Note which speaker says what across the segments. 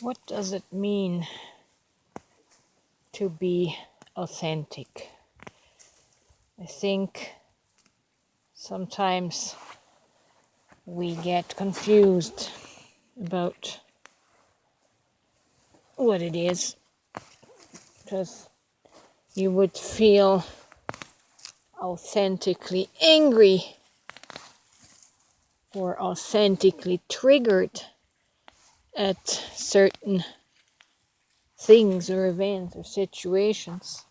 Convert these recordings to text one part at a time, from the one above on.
Speaker 1: What does it mean to be authentic? I think sometimes we get confused about what it is, because you would feel authentically angry or authentically triggered at certain things or events or situations.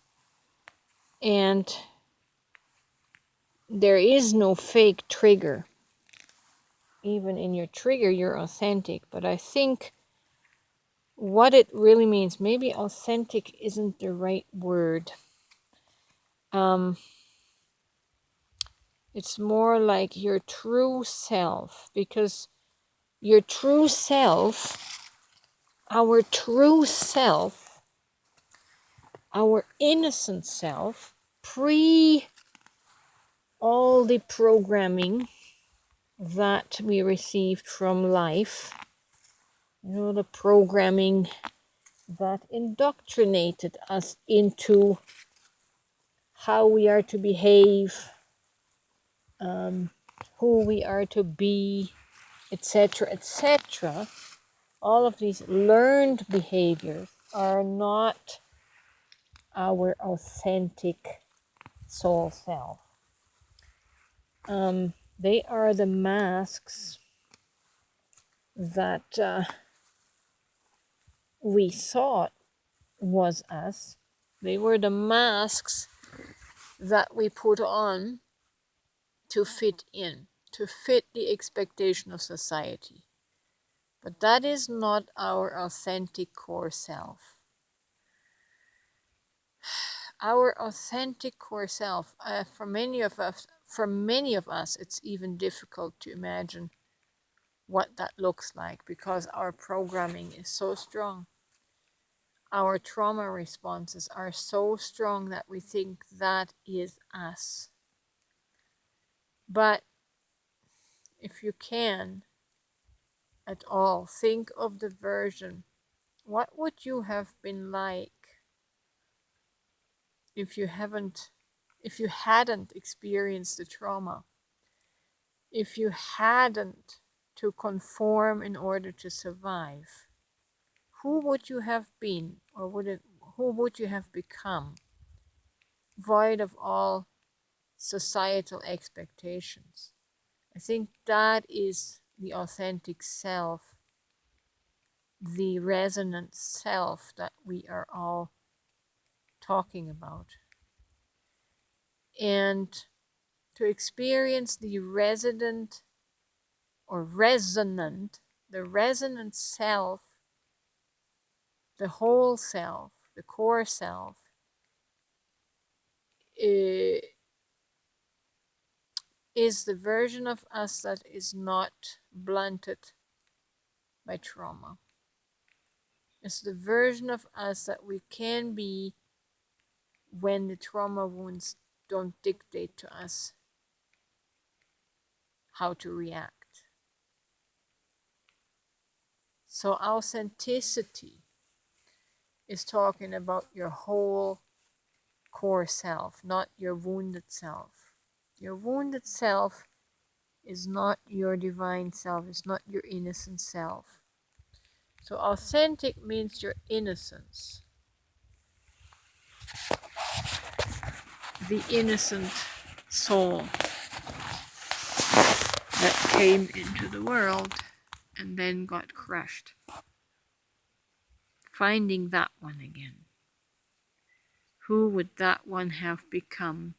Speaker 1: And there is no fake trigger. Even in your trigger, you're authentic. But I think what it really means, maybe authentic isn't the right word. It's more like your true self, because your true self, our true self, our innocent self, pre all the programming that we received from life, the programming that indoctrinated us into how we are to behave, who we are to be, etc., etc. All of these learned behaviors are not our authentic soul self. They are the masks that we thought was us. They were the masks that we put on to fit in, to fit the expectation of society. But that is not our authentic core self. Our authentic core self, for many of us, it's even difficult to imagine what that looks like, because our programming is so strong. Our trauma responses are so strong that we think that is us. But if you can at all, think of the version. What would you have been like if you hadn't experienced the trauma? If you hadn't to conform in order to survive? Who would you have been, or who would you have become, void of all societal expectations? I think that is the authentic self, the resonant self that we are all talking about. And to experience the resonant self, the whole self, the core self, is the version of us that is not blunted by trauma. It's the version of us that we can be when the trauma wounds don't dictate to us how to react. So authenticity is talking about your whole core self, not your wounded self. Your wounded self is not your divine self, it's not your innocent self. So authentic means your innocence, the innocent soul that came into the world and then got crushed. Finding that one again. Who would that one have become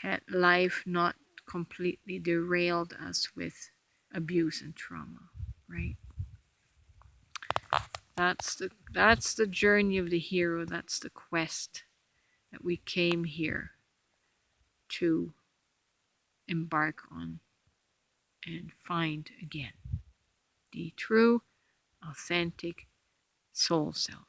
Speaker 1: had life not completely derailed us with abuse and trauma, right? That's the journey of the hero. That's the quest that we came here to embark on and find again. The true, authentic soul self.